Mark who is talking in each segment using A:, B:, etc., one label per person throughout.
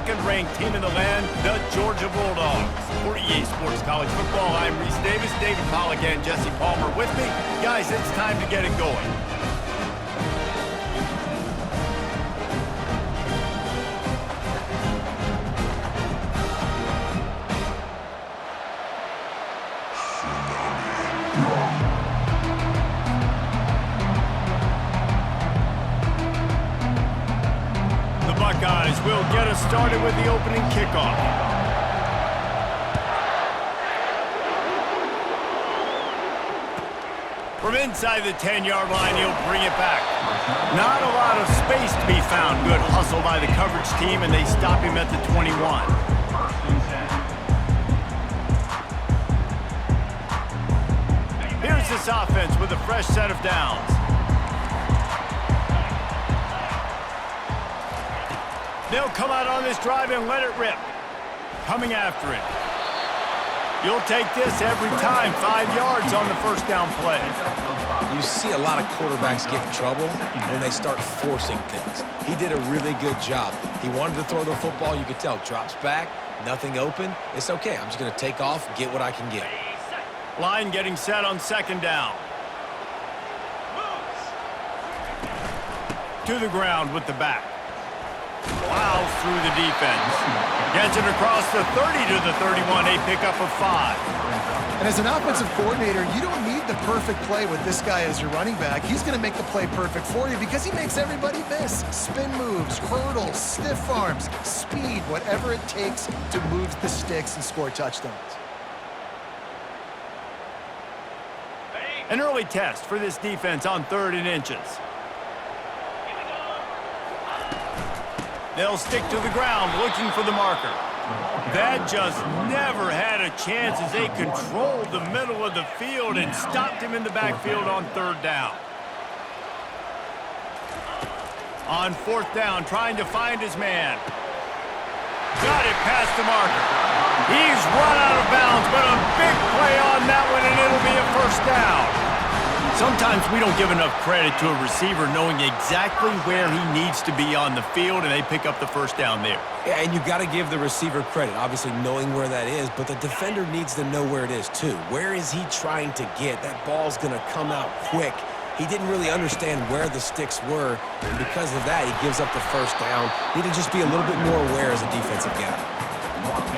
A: second-ranked team in the land, the Georgia Bulldogs. For EA Sports College Football, I'm Reese Davis, David Pollack, and Jesse Palmer with me. Guys, it's time to get it going. Buckeyes will get us started with the opening kickoff. From inside the 10-yard line, he'll bring it back. Not a lot of space to be found. Good hustle by the coverage team, and they stop him at the 21. Here's this offense with a fresh set of downs. They'll come out on this drive and let it rip. Coming after it. You'll take this every time. 5 yards on the first down play.
B: You see a lot of quarterbacks get in trouble when they start forcing things. He did a really good job. He wanted to throw the football. You could tell. Drops back, nothing open. It's okay. I'm just going to take off, get what I can get.
A: Line getting set on second down. To the ground with the back. Plows through the defense. Gets it across the 30 to the 31, a pickup of 5.
C: And as an offensive coordinator, you don't need the perfect play with this guy as your running back. He's going to make the play perfect for you because he makes everybody miss. Spin moves, hurdles, stiff arms, speed, whatever it takes to move the sticks and score touchdowns.
A: An early test for this defense on 3rd and inches. They'll stick to the ground looking for the marker. That just never had a chance as they controlled the middle of the field and stopped him in the backfield on 3rd down. On 4th down, trying to find his man. Got it past the marker. He's run out of bounds, but a big play on that one, and it'll be a first down. Sometimes we don't give enough credit to a receiver knowing exactly where he needs to be on the field, and they pick up the first down there.
B: Yeah, and you got to give the receiver credit, obviously knowing where that is, but the defender needs to know where it is too. Where is he trying to get? That ball's going to come out quick. He didn't really understand where the sticks were, and because of that, he gives up the first down. Need to just be a little bit more aware as a defensive guy.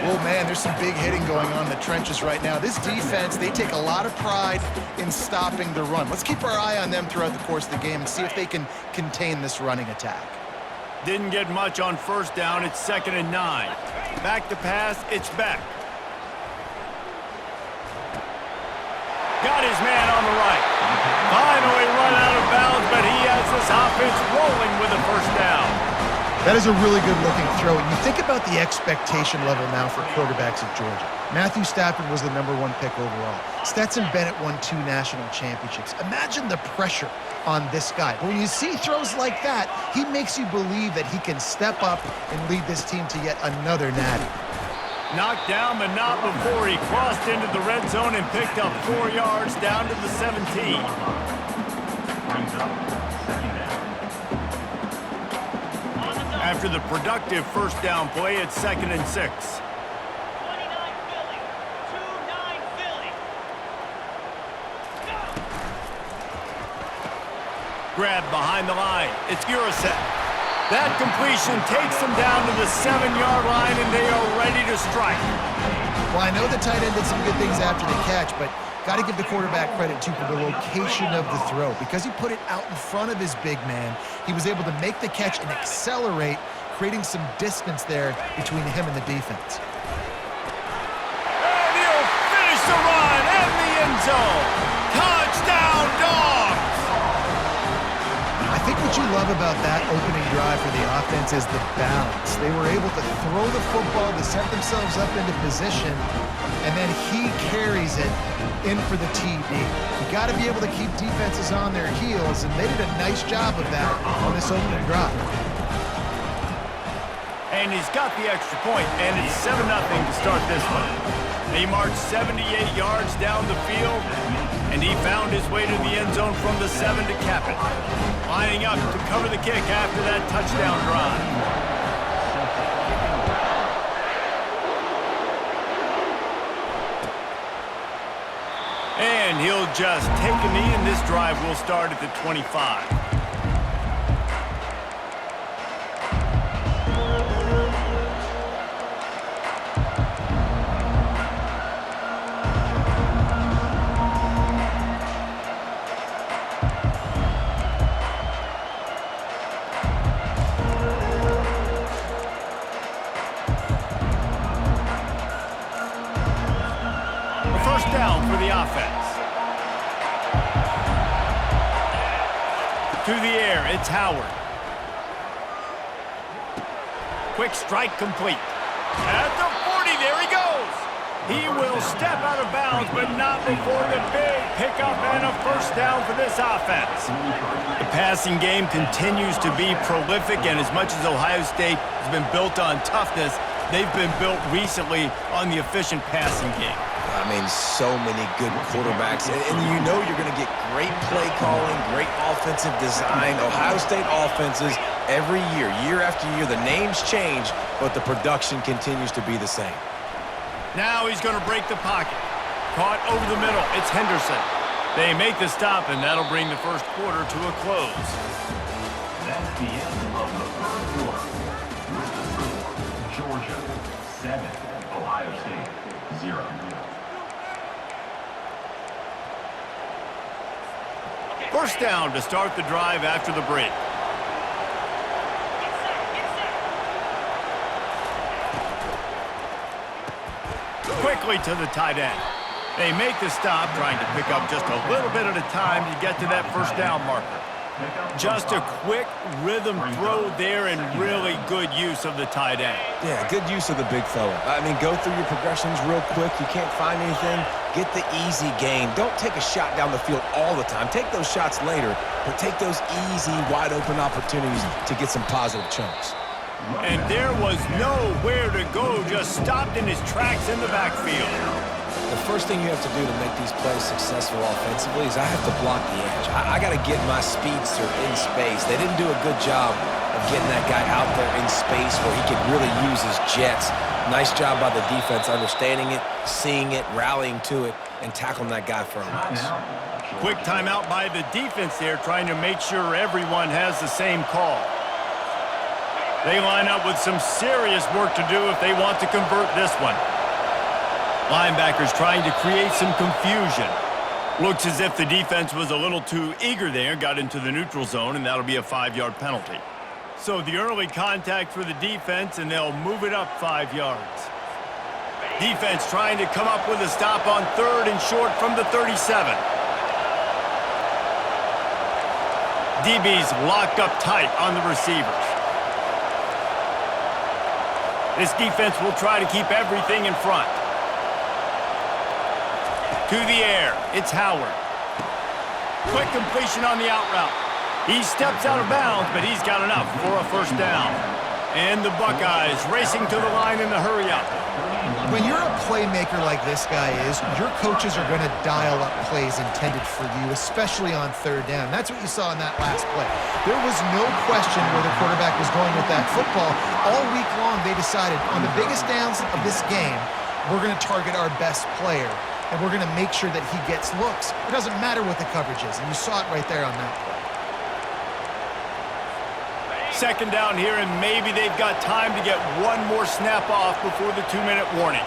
C: Oh, man, there's some big hitting going on in the trenches right now. This defense, they take a lot of pride in stopping the run. Let's keep our eye on them throughout the course of the game and see if they can contain this running attack.
A: Didn't get much on first down. It's 2nd and 9. Back to pass. It's Beck. Got his man on the right. Finally run out of bounds, but he has this offense rolling with a first down.
C: That is a really good-looking throw. And you think about the expectation level now for quarterbacks at Georgia. Matthew Stafford was the #1 pick overall. Stetson Bennett won 2 national championships. Imagine the pressure on this guy. When you see throws like that, he makes you believe that he can step up and lead this team to yet another natty.
A: Knocked down, but not before he crossed into the red zone and picked up 4 yards down to the 17. After the productive first down play, it's 2nd and 6.
D: 29 Philly.
A: Grab behind the line. It's Uriset. That completion takes them down to the 7-yard line, and they are ready to strike.
C: Well, I know the tight end did some good things after the catch, but got to give the quarterback credit, too, for the location of the throw. Because he put it out in front of his big man, he was able to make the catch and accelerate, creating some distance there between him and the defense.
A: And he'll finish the run in the end zone. Touchdown, Dogs!
C: I think what you love about that opening drive for the offense is the balance. They were able to throw the football to set themselves up into position, and then he carries it in for the TD. You got to be able to keep defenses on their heels, and they did a nice job of that on this opening drive.
A: And he's got the extra point, and it's 7-0 to start this one. He marched 78 yards down the field, and he found his way to the end zone from the 7 to cap it. Lining up to cover the kick after that touchdown drive. he'll just take a knee, and this drive will start at the 25. First down for the offense. To the air, it's Howard. Quick strike complete. At the 40, there he goes. He will step out of bounds, but not before the big pickup and a first down for this offense. The passing game continues to be prolific, and as much as Ohio State has been built on toughness, they've been built recently on the efficient passing game.
B: I mean, so many good quarterbacks, and you know you're going to get great play calling, great offensive design. Ohio State offenses every year, year after year, the names change, but the production continues to be the same.
A: Now he's going to break the pocket. Caught over the middle. It's Henderson. They make the stop, and that'll bring the first quarter to a close.
E: That's the end of the first quarter. With the score, Georgia 7, Ohio State 0.
A: First down to start the drive after the break. Quickly to the tight end. They make the stop, trying to pick up just a little bit at a time to get to that first down marker. Just a quick rhythm throw there and really good use of the tight end.
B: Yeah, good use of the big fella. I mean, go through your progressions real quick. You can't find anything. Get the easy gain. Don't take a shot down the field all the time. Take those shots later, but take those easy, wide-open opportunities to get some positive chunks.
A: And there was nowhere to go, just stopped in his tracks in the backfield.
B: The first thing you have to do to make these plays successful offensively is I have to block the edge. I got to get my speedster in space. They didn't do a good job of getting that guy out there in space where he could really use his jets. Nice job by the defense understanding it, seeing it, rallying to it, and tackling that guy for a loss.
A: Quick timeout by the defense there, trying to make sure everyone has the same call. They line up with some serious work to do if they want to convert this one. Linebackers trying to create some confusion. Looks as if the defense was a little too eager there, got into the neutral zone, and that'll be a 5-yard penalty. So the early contact for the defense, and they'll move it up 5 yards. Defense trying to come up with a stop on 3rd and short from the 37. DB's locked up tight on the receivers. This defense will try to keep everything in front. To the air, it's Howard. Quick completion on the out route. He steps out of bounds, but he's got enough for a first down. And the Buckeyes racing to the line in the hurry-up.
C: When you're a playmaker like this guy is, your coaches are going to dial up plays intended for you, especially on 3rd down. That's what you saw in that last play. There was no question where the quarterback was going with that football. All week long, they decided on the biggest downs of this game, we're going to target our best player, and we're going to make sure that he gets looks. It doesn't matter what the coverage is, and you saw it right there on that play.
A: Second down here, and maybe they've got time to get one more snap off before the 2-minute warning.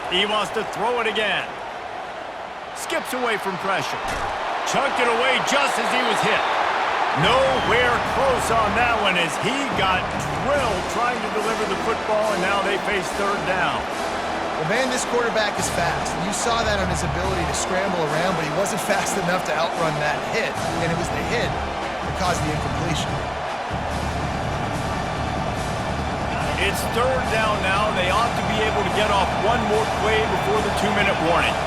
A: He wants to throw it again. Skips away from pressure. Chunked it away just as he was hit. Nowhere close on that one as he got drilled trying to deliver the football, and now they face 3rd down.
C: Well, man, this quarterback is fast. You saw that on his ability to scramble around, but he wasn't fast enough to outrun that hit. And it was the hit that caused the incompletion.
A: It's 3rd down now. They ought to be able to get off one more play before the 2-minute warning.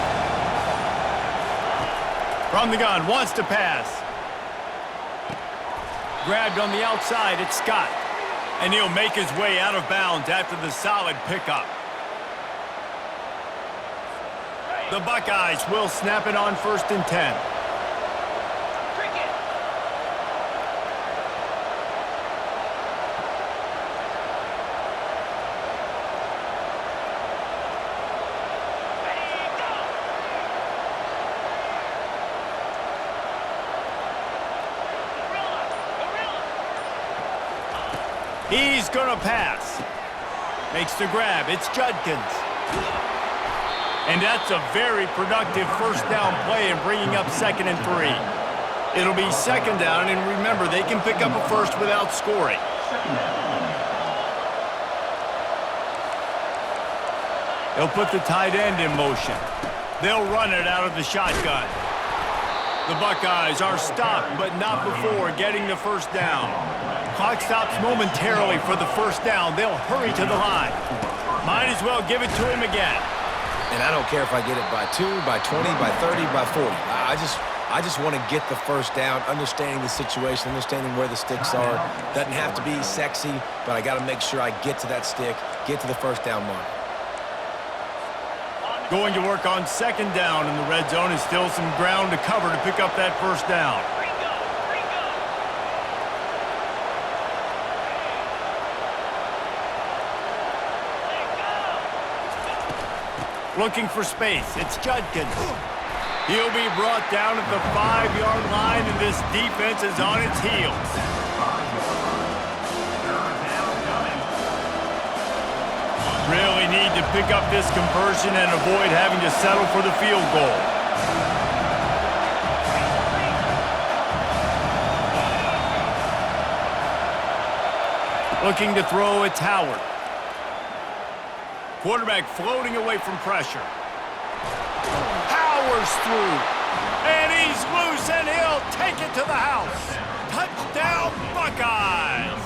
A: From the gun, wants to pass. Grabbed on the outside, it's Scott. And he'll make his way out of bounds after the solid pickup. The Buckeyes will snap it on 1st and 10. He's going to pass. Makes the grab. It's Judkins. And that's a very productive first down play in bringing up 2nd and 3. It'll be 2nd down, and remember, they can pick up a first without scoring. They'll put the tight end in motion. They'll run it out of the shotgun. The Buckeyes are stopped, but not before getting the first down. Clock stops momentarily for the first down. They'll hurry to the line. Might as well give it to him again.
B: And I don't care if I get it by 2, by 20, by 30, by 40. I just want to get the first down, understanding the situation, understanding where the sticks are. Doesn't have to be sexy, but I got to make sure I get to that stick, get to the first down mark.
A: Going to work on 2nd down in the red zone is still some ground to cover to pick up that first down. Looking for space. It's Judkins. He'll be brought down at the 5-yard line, and this defense is on its heels. Really need to pick up this conversion and avoid having to settle for the field goal. Looking to throw, it's Howard. Quarterback floating away from pressure. Powers through. And he's loose, and he'll take it to the house. Touchdown, Buckeyes!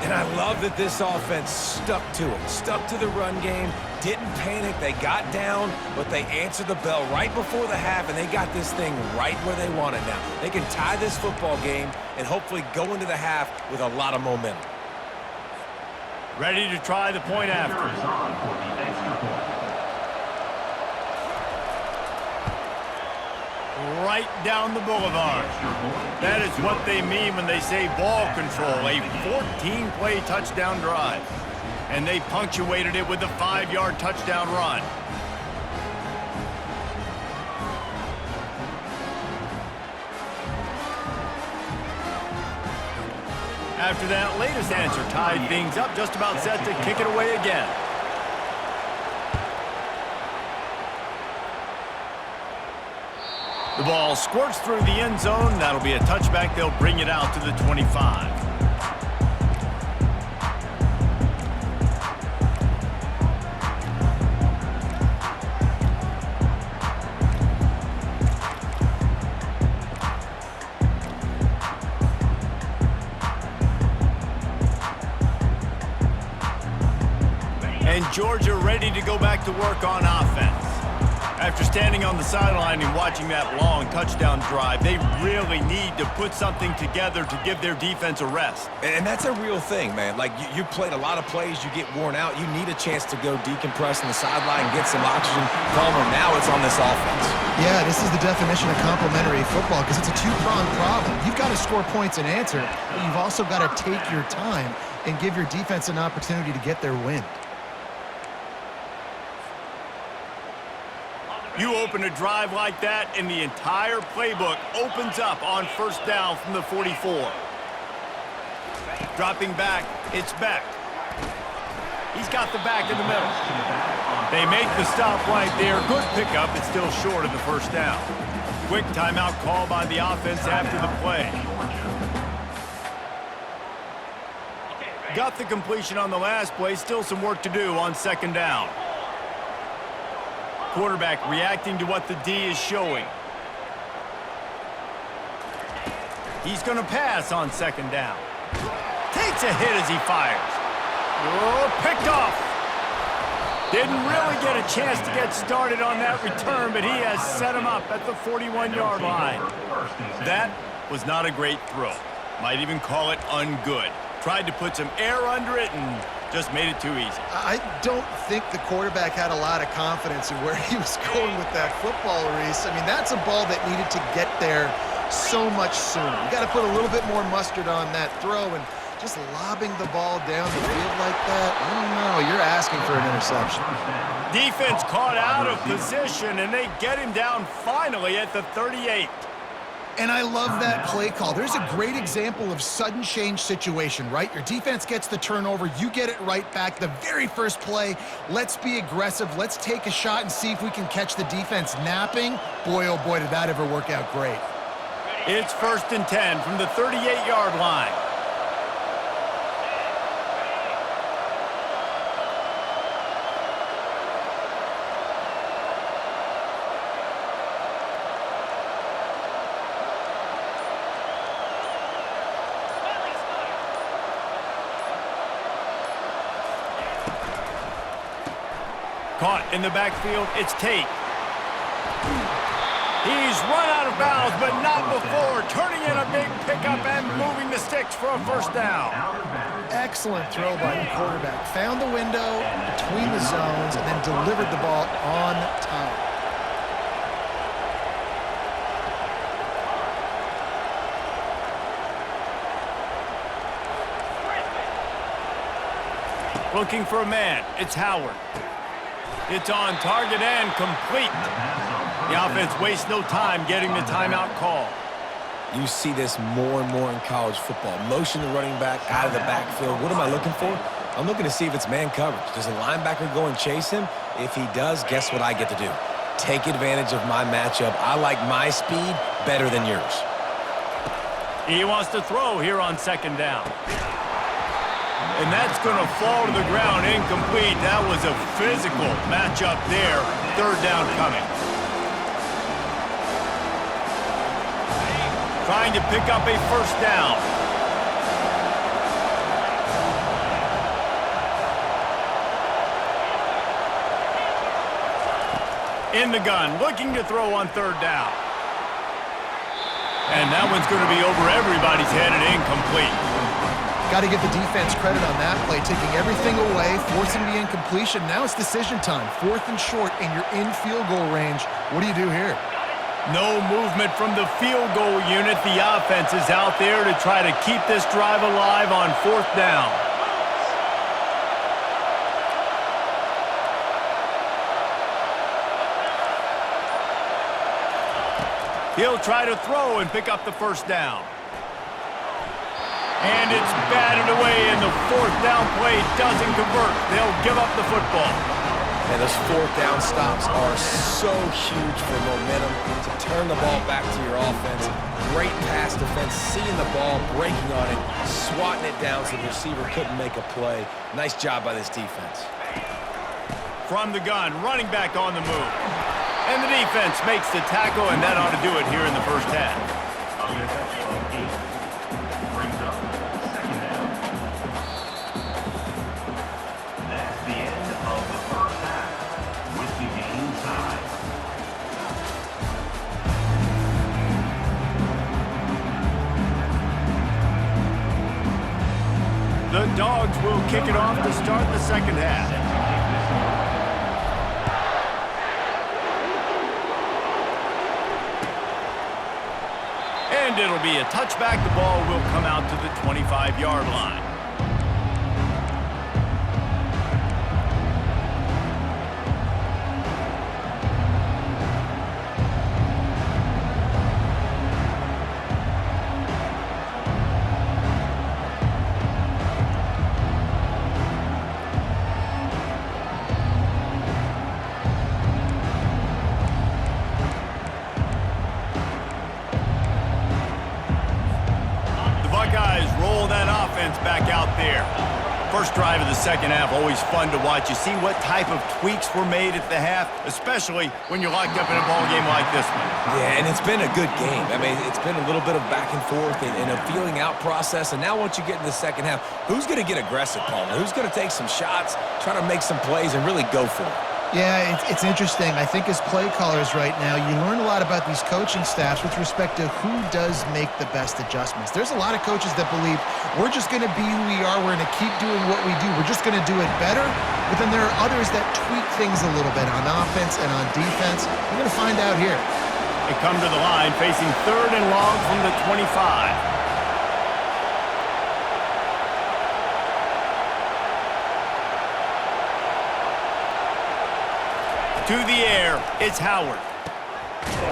B: And I love that this offense stuck to it, stuck to the run game, didn't panic. They got down, but they answered the bell right before the half, and they got this thing right where they want it now. They can tie this football game and hopefully go into the half with a lot of momentum.
A: Ready to try the point after. Right down the boulevard. That is what they mean when they say ball control, a 14-play touchdown drive. And they punctuated it with a 5-yard touchdown run. After that latest answer tied things up, just about set to kick it away again. The ball squirts through the end zone. That'll be a touchback. They'll bring it out to the 25. And Georgia ready to go back to work on offense. After standing on the sideline and watching that long touchdown drive, they really need to put something together to give their defense a rest.
B: And that's a real thing, man. Like, you played a lot of plays, you get worn out. You need a chance to go decompress on the sideline, get some oxygen. Palmer, now it's on this offense.
C: Yeah, this is the definition of complementary football because it's a two-pronged problem. You've got to score points and answer, but you've also got to take your time and give your defense an opportunity to get their wind.
A: You open a drive like that, and the entire playbook opens up on first down from the 44. Dropping back, it's Beck. He's got the back in the middle. They make the stop right there. Good pickup. It's still short of the first down. Quick timeout call by the offense after the play. Got the completion on the last play. Still some work to do on second down. Quarterback reacting to what the D is showing. He's going to pass on second down. Takes a hit as he fires. Oh, picked off. Didn't really get a chance to get started on that return, but he has set him up at the 41-yard line. That was not a great throw. Might even call it ungood. Tried to put some air under it and just made it too easy.
C: I don't think the quarterback had a lot of confidence in where he was going with that football, Reese. I mean, that's a ball that needed to get there so much sooner. You got to put a little bit more mustard on that throw, and just lobbing the ball down the field like that, I don't know. You're asking for an interception.
A: Defense caught out of position, and they get him down finally at the 38.
C: And I love that play call. There's a great example of sudden change situation, right? Your defense gets the turnover. You get it right back. The very first play, let's be aggressive. Let's take a shot and see if we can catch the defense napping. Boy, oh boy, did that ever work out great.
A: It's 1st and 10 from the 38-yard line. Caught in the backfield, it's Tate. He's run out of bounds, but not before. Turning in a big pickup and moving the sticks for a first down.
C: Excellent throw by the quarterback. Found the window between the zones and then delivered the ball on time.
A: Looking for a man, it's Howard. It's on target and complete. The offense wastes no time getting the timeout call.
B: You see this more and more in college football. Motion the running back out of the backfield. What am I looking for? I'm looking to see if it's man coverage. Does a linebacker go and chase him? If he does, guess what I get to do? Take advantage of my matchup. I like my speed better than yours.
A: He wants to throw here on 2nd down. And that's going to fall to the ground incomplete. That was a physical matchup there. 3rd down coming. Trying to pick up a first down. In the gun, looking to throw on 3rd down. And that one's going to be over everybody's head and incomplete.
C: Got to give the defense credit on that play, taking everything away, forcing the incompletion. Now it's decision time. 4th and short, and you're in field goal range. What do you do here?
A: No movement from the field goal unit. The offense is out there to try to keep this drive alive on 4th down. He'll try to throw and pick up the first down. And it's batted away, and the 4th down play doesn't convert. They'll give up the football.
B: And those 4th down stops are so huge for momentum to turn the ball back to your offense. Great pass defense, seeing the ball, breaking on it, swatting it down so the receiver couldn't make a play. Nice job by this defense.
A: From the gun, running back on the move. And the defense makes the tackle, and that ought to do it here in the first half.
E: Brings up 2nd down. That's the end of the first half with the game tied.
A: The Dogs will kick it off to start the second half. And it'll be a touchback. The ball will come out to the 25-yard line. Back out there. First drive of the second half, always fun to watch. You see what type of tweaks were made at the half, especially when you're locked up in a ball game like this one.
B: Yeah, and it's been a good game. I mean, it's been a little bit of back and forth and a feeling out process. And now once you get in the second half, who's going to get aggressive, Palmer? Who's going to take some shots, try to make some plays, and really go for it?
C: Yeah, it's interesting. I think as play callers right now, you learn a lot about these coaching staffs with respect to who does make the best adjustments. There's a lot of coaches that believe we're just going to be who we are. We're going to keep doing what we do. We're just going to do it better. But then there are others that tweak things a little bit on offense and on defense. We're going to find out here.
A: They come to the line facing 3rd and long from the 25. To the air, it's Howard.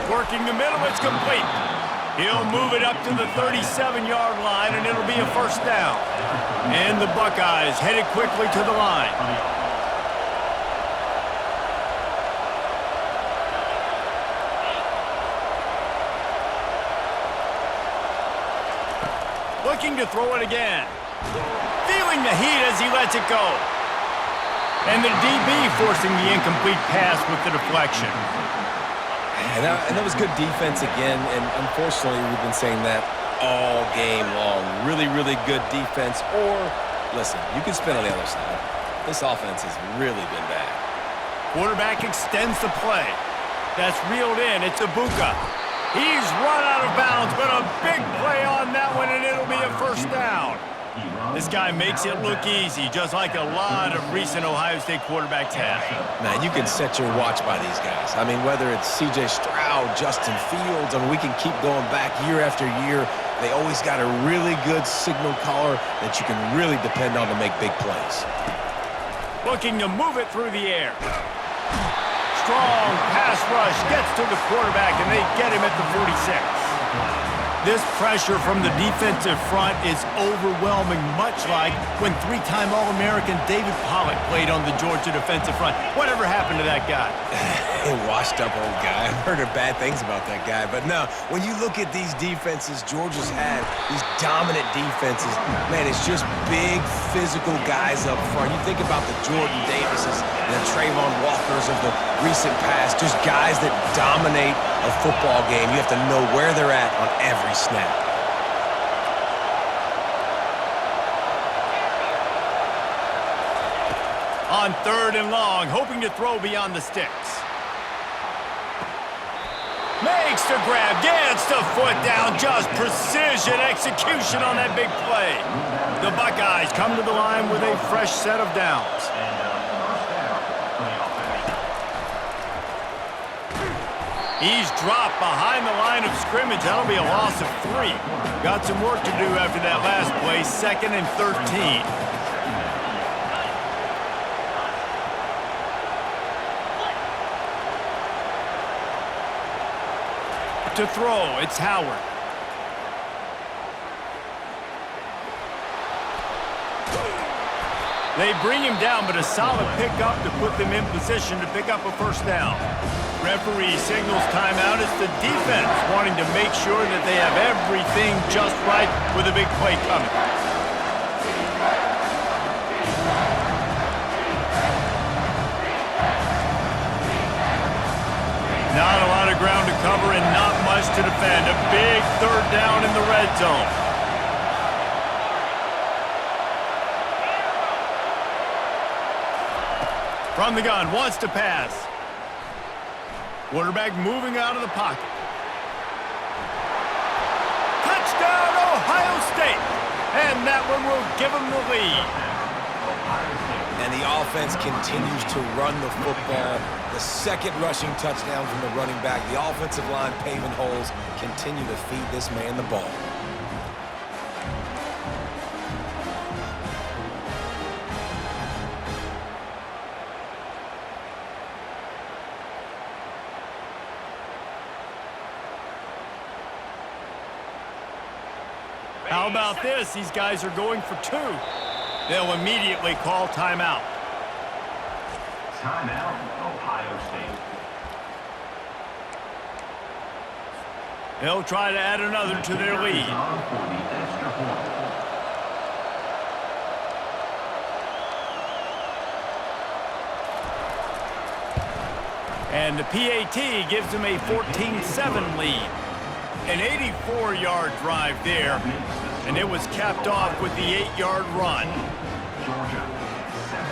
A: Working the middle, it's complete. He'll move it up to the 37-yard line, and it'll be a first down. And the Buckeyes headed quickly to the line. Looking to throw it again. Feeling the heat as he lets it go. And the DB forcing the incomplete pass with the deflection.
B: And that was good defense again, and unfortunately we've been saying that all game long. Really, really good defense. Or, listen, you can spin on the other side. This offense has really been bad.
A: Quarterback extends the play. That's reeled in. It's Ibuka. He's run out of bounds, but a big play on that one, and it'll be a first down. This guy makes it look easy, just like a lot of recent Ohio State quarterbacks have.
B: Man, you can set your watch by these guys. I mean, whether it's C.J. Stroud, Justin Fields, I mean, we can keep going back year after year. They always got a really good signal caller that you can really depend on to make big plays.
A: Looking to move it through the air. Strong pass rush gets to the quarterback, and they get him at the 46. This pressure from the defensive front is overwhelming, much like when three-time All-American David Pollock played on the Georgia defensive front. Whatever happened to that guy?
B: A washed-up old guy. I've heard of bad things about that guy. But no, when you look at these defenses Georgia's had, these dominant defenses, man, it's just big, physical guys up front. You think about the Jordan Davises and the Trayvon Walkers of the recent past, just guys that dominate a football game. You have to know where they're at on every snap.
A: On 3rd and long, hoping to throw beyond the sticks. Makes the grab, gets the foot down, just precision execution on that big play. The Buckeyes come to the line with a fresh set of downs. He's dropped behind the line of scrimmage. That'll be a loss of 3. Got some work to do after that last play, 2nd and 13. To throw, it's Howard. They bring him down, but a solid pickup to put them in position to pick up a first down. Referee signals timeout. It's the defense wanting to make sure that they have everything just right with a big play coming. Not a lot of ground to cover and not much to defend. A big 3rd down in the red zone. From the gun, wants to pass. Quarterback moving out of the pocket. Touchdown, Ohio State! And that one will give them the lead.
B: And the offense continues to run the football. The 2nd rushing touchdown from the running back. The offensive line paving holes. Continue to feed this man the ball.
A: How about this? These guys are going for 2. They'll immediately call timeout.
E: Timeout, Ohio State.
A: They'll try to add another to their lead.
E: For the extra point.
A: And the PAT gives them a 14-7 lead. An 84-yard drive there, and it was capped off with the 8-yard run.
E: Georgia, 7.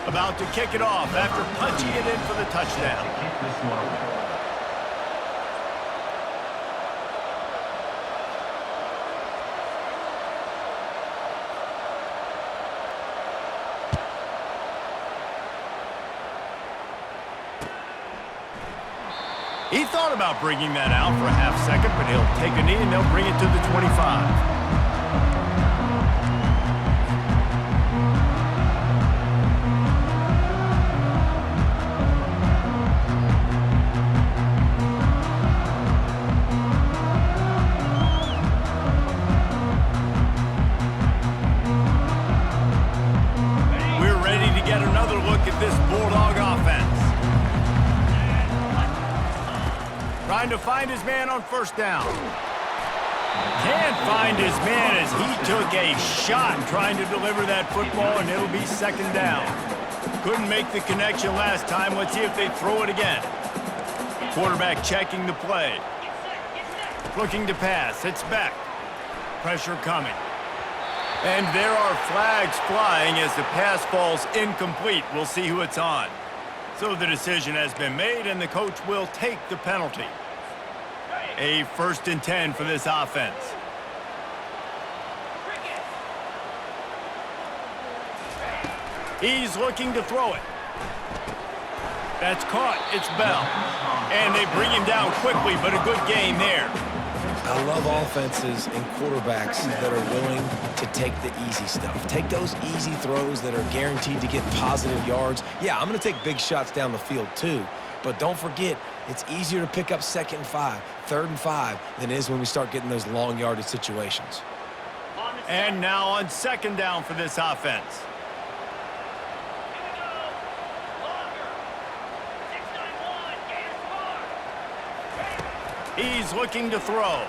A: About to kick it off after punching it in for the touchdown.
E: Kick this one away.
A: He thought about bringing that out for a half second, but he'll take a knee and they'll bring it to the 25. Trying to find his man on first down. Can't find his man as he took a shot trying to deliver that football, and it'll be second down. Couldn't make the connection last time. Let's see if they throw it again. Quarterback checking the play. Looking to pass. It's back. Pressure coming. And there are flags flying as the pass falls incomplete. We'll see who it's on. So the decision has been made, and the coach will take the penalty. A 1st and 10 for this offense. He's looking to throw it. That's caught. It's Bell. And they bring him down quickly, but a good game there.
B: I love offenses and quarterbacks that are willing to take the easy stuff. Take those easy throws that are guaranteed to get positive yards. Yeah, I'm going to take big shots down the field too. But don't forget, it's easier to pick up 2nd and 5, 3rd and 5 than it is when we start getting those long yardage situations.
A: And now on 2nd down for this offense. He's looking to throw.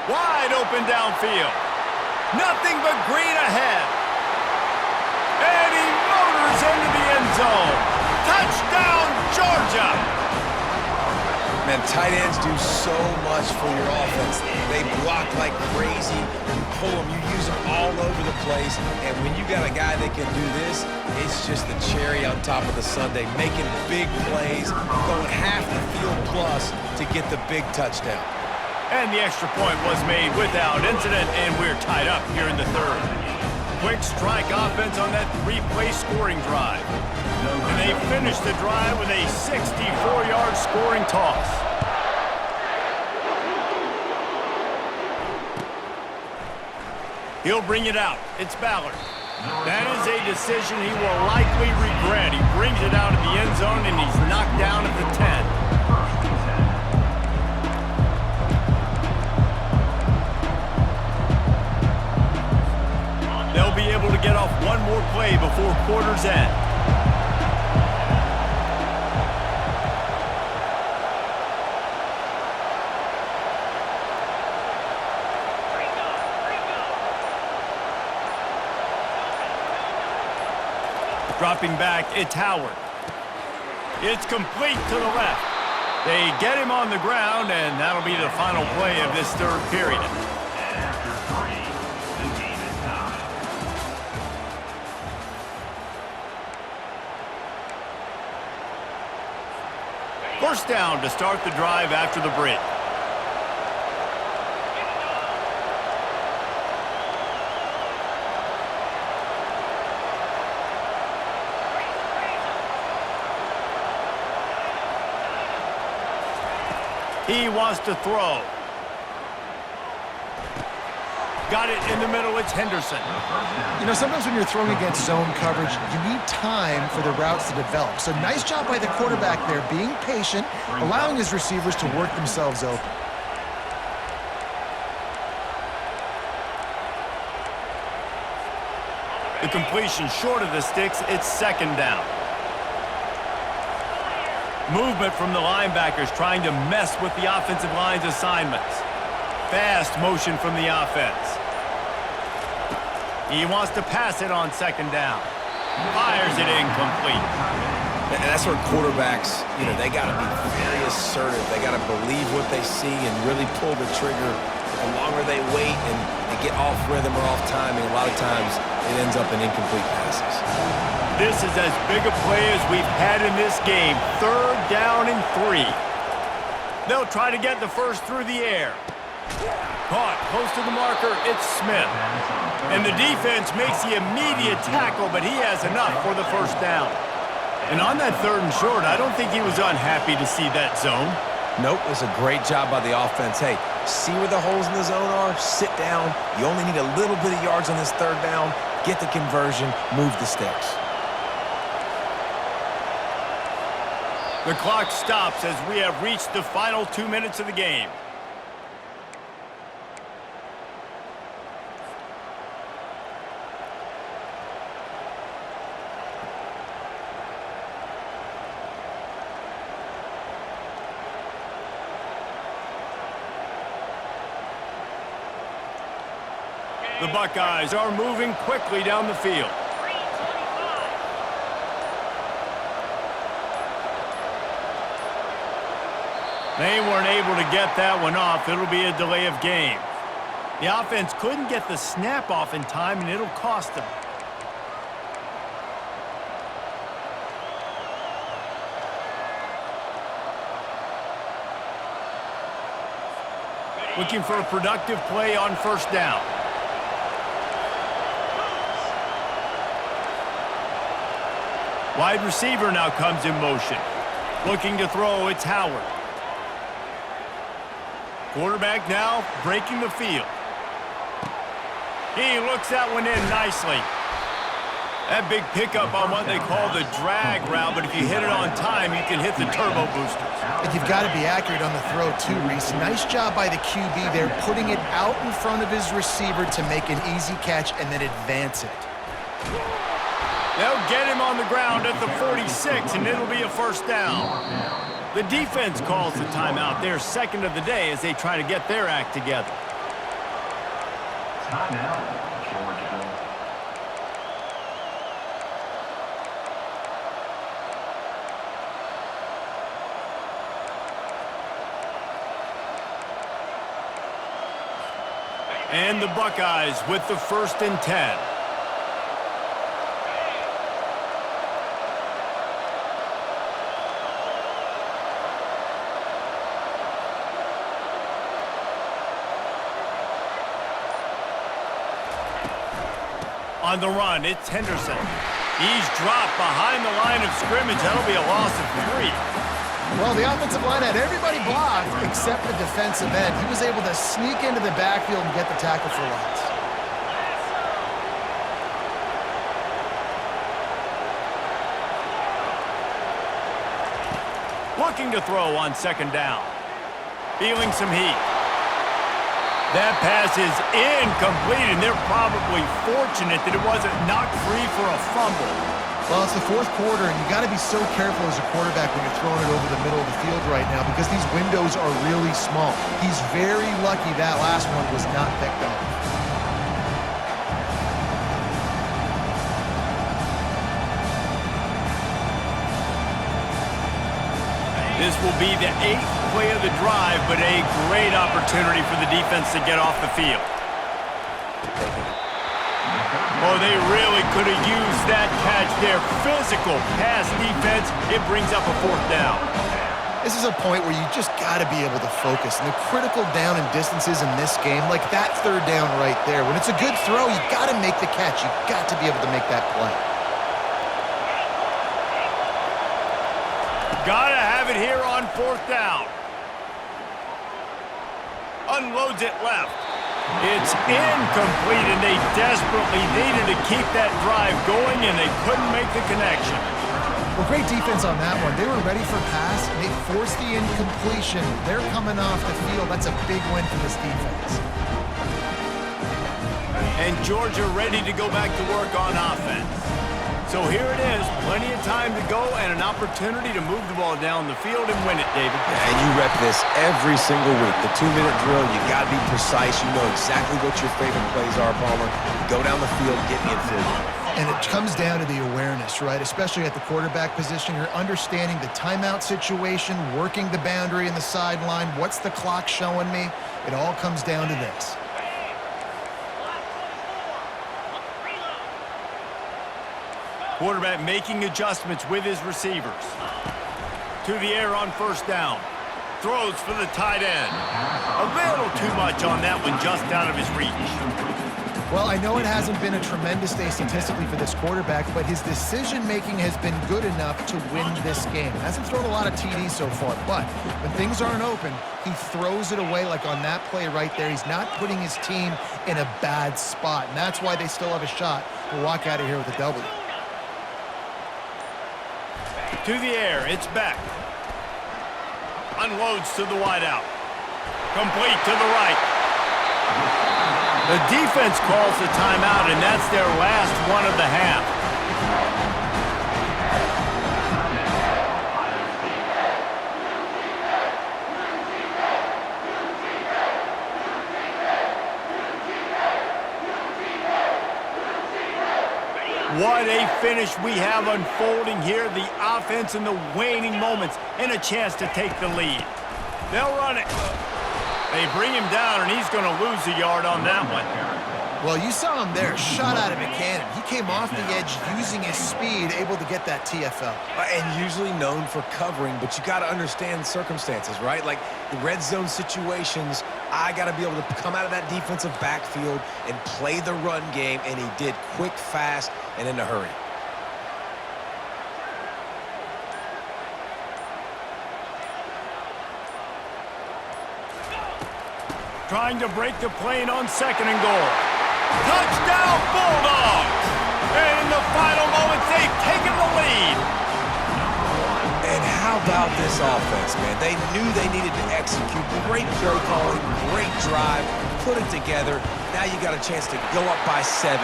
A: Wide open downfield. Nothing but green ahead. And he motors into the end zone. Touchdown, Georgia!
B: Man, tight ends do so much for your offense. They block like crazy. You pull them, you use them all over the place. And when you got a guy that can do this, it's just the cherry on top of the sundae, making big plays, going half the field plus to get the big touchdown.
A: And the extra point was made without incident, and we're tied up here in the 3rd. Quick strike offense on that 3-play scoring drive. And they finish the drive with a 64-yard scoring toss. He'll bring it out. It's Ballard. That is a decision he will likely regret. He brings it out of the end zone, and he's knocked down at the 10. They'll be able to get off one more play before quarter's end. Dropping back, it's Howard. It's complete to the left. They get him on the ground, and that'll be the final play of this 3rd period. First down to start the drive after the break. He wants to throw. Got it in the middle. It's Henderson.
C: You know, sometimes when you're throwing against zone coverage, you need time for the routes to develop. So nice job by the quarterback there, being patient, allowing his receivers to work themselves open.
A: The completion short of the sticks. It's 2nd down. Movement from the linebackers trying to mess with the offensive line's assignments. Fast motion from the offense. He wants to pass it on 2nd down. Fires it incomplete.
B: And that's where quarterbacks, you know, they got to be very assertive. They got to believe what they see and really pull the trigger. The longer they wait and get off rhythm or off timing, a lot of times it ends up in incomplete passes.
A: This is as big a play as we've had in this game. 3rd down and 3. They'll try to get the first through the air. Caught close to the marker. It's Smith. And the defense makes the immediate tackle, but he has enough for the first down. And on that 3rd and short, I don't think he was unhappy to see that zone.
B: Nope, it was a great job by the offense. Hey, see where the holes in the zone are? Sit down. You only need a little bit of yards on this 3rd down. Get the conversion. Move the sticks.
A: The clock stops as we have reached the final 2 minutes of the game. The Buckeyes are moving quickly down the field.
D: 325.
A: They weren't able to get that one off. It'll be a delay of game. The offense couldn't get the snap off in time, and it'll cost them. Looking for a productive play on first down. Wide receiver now comes in motion. Looking to throw, it's Howard. Quarterback now breaking the field. He looks that one in nicely. That big pickup on what they call the drag route, but if you hit it on time, you can hit the turbo boosters.
C: And you've got to be accurate on the throw too, Reese. Nice job by the QB there, putting it out in front of his receiver to make an easy catch and then advance it.
A: They'll get him on the ground at the 46, and it'll be a first down. The defense calls the timeout, their second of the day, as they try to get their act together.
E: Timeout, Georgia.
A: And the Buckeyes with the 1st and 10. On the run, it's Henderson. He's dropped behind the line of scrimmage. That'll be a loss of 3.
C: Well, the offensive line had everybody blocked except the defensive end. He was able to sneak into the backfield and get the tackle for loss.
A: Looking to throw on second down. Feeling some heat. That pass is incomplete, and they're probably fortunate that it wasn't knocked free for a fumble.
C: Well, it's the 4th quarter, and you got to be so careful as a quarterback when you're throwing it over the middle of the field right now because these windows are really small. He's very lucky that last one was not picked up.
A: This will be the 8th play of the drive, but a great opportunity for the defense to get off the field. Oh, they really could have used that catch there. Physical pass defense. It brings up a 4th down.
C: This is a point where you just got to be able to focus. And the critical down and distances in this game, like that 3rd down right there, when it's a good throw, you got to make the catch. You got to be able to make that play.
A: Gotta have it here on 4th down. Unloads it left. It's incomplete, and they desperately needed to keep that drive going, and they couldn't make the connection.
C: Well, great defense on that one. They were ready for pass. They forced the incompletion. They're coming off the field. That's a big win for this defense.
A: And Georgia ready to go back to work on offense. So here it is, plenty of time to go and an opportunity to move the ball down the field and win it, David.
B: Yeah, and you rep this every single week. The 2-minute drill, you got to be precise. You know exactly what your favorite plays are, Palmer. Go down the field, get me in field.
C: And it comes down to the awareness, right? Especially at the quarterback position. You're understanding the timeout situation, working the boundary and the sideline. What's the clock showing me? It all comes down to this.
A: Quarterback making adjustments with his receivers. To the air on first down. Throws for the tight end. A little too much on that one, just out of his reach.
C: Well, I know it hasn't been a tremendous day statistically for this quarterback, but his decision-making has been good enough to win this game. Hasn't thrown a lot of TDs so far, but when things aren't open, he throws it away like on that play right there. He's not putting his team in a bad spot, and that's why they still have a shot to walk out of here with a W.
A: To the air, it's back. Unloads to the wideout. Complete to the right. The defense calls the timeout, and that's their last one of the half. What a finish we have unfolding here. The offense in the waning moments and a chance to take the lead. They'll run it. They bring him down, and he's going to lose a yard on that one.
C: Well, you saw him there, shot out of a cannon. He came off the edge using his speed, able to get that TFL.
B: And usually known for covering, but you got to understand circumstances, right? Like the red zone situations, I got to be able to come out of that defensive backfield and play the run game, and he did quick, fast, and in a hurry.
A: Trying to break the plane on 2nd and goal. Touchdown, Bulldogs! And in the final moments, they've taken the lead.
B: And how about this offense, man? They knew they needed to execute. Great play calling, great drive, put it together. Now you got a chance to go up by 7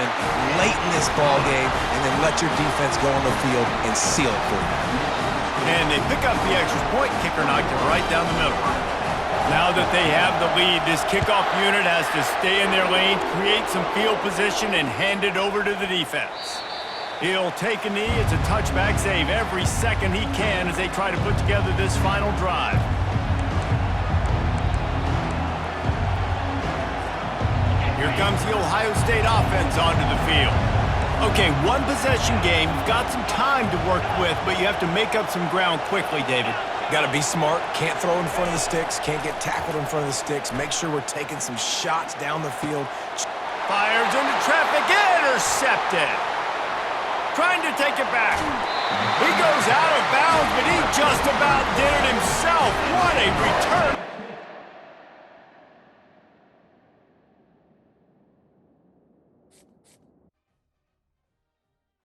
B: late in this ball game and then let your defense go on the field and seal it for you.
A: And they pick up the extra point. Kicker knocked it right down the middle. Now that they have the lead, this kickoff unit has to stay in their lane, create some field position, and hand it over to the defense. He'll take a knee. It's a touchback save every second he can as they try to put together this final drive. Here comes the Ohio State offense onto the field. Okay, one possession game. You've got some time to work with, but you have to make up some ground quickly, David.
B: Got to be smart. Can't throw in front of the sticks. Can't get tackled in front of the sticks. Make sure we're taking some shots down the field.
A: Fires into traffic. Intercepted. Trying to take it back. He goes out of bounds, but he just about did it himself. What a return.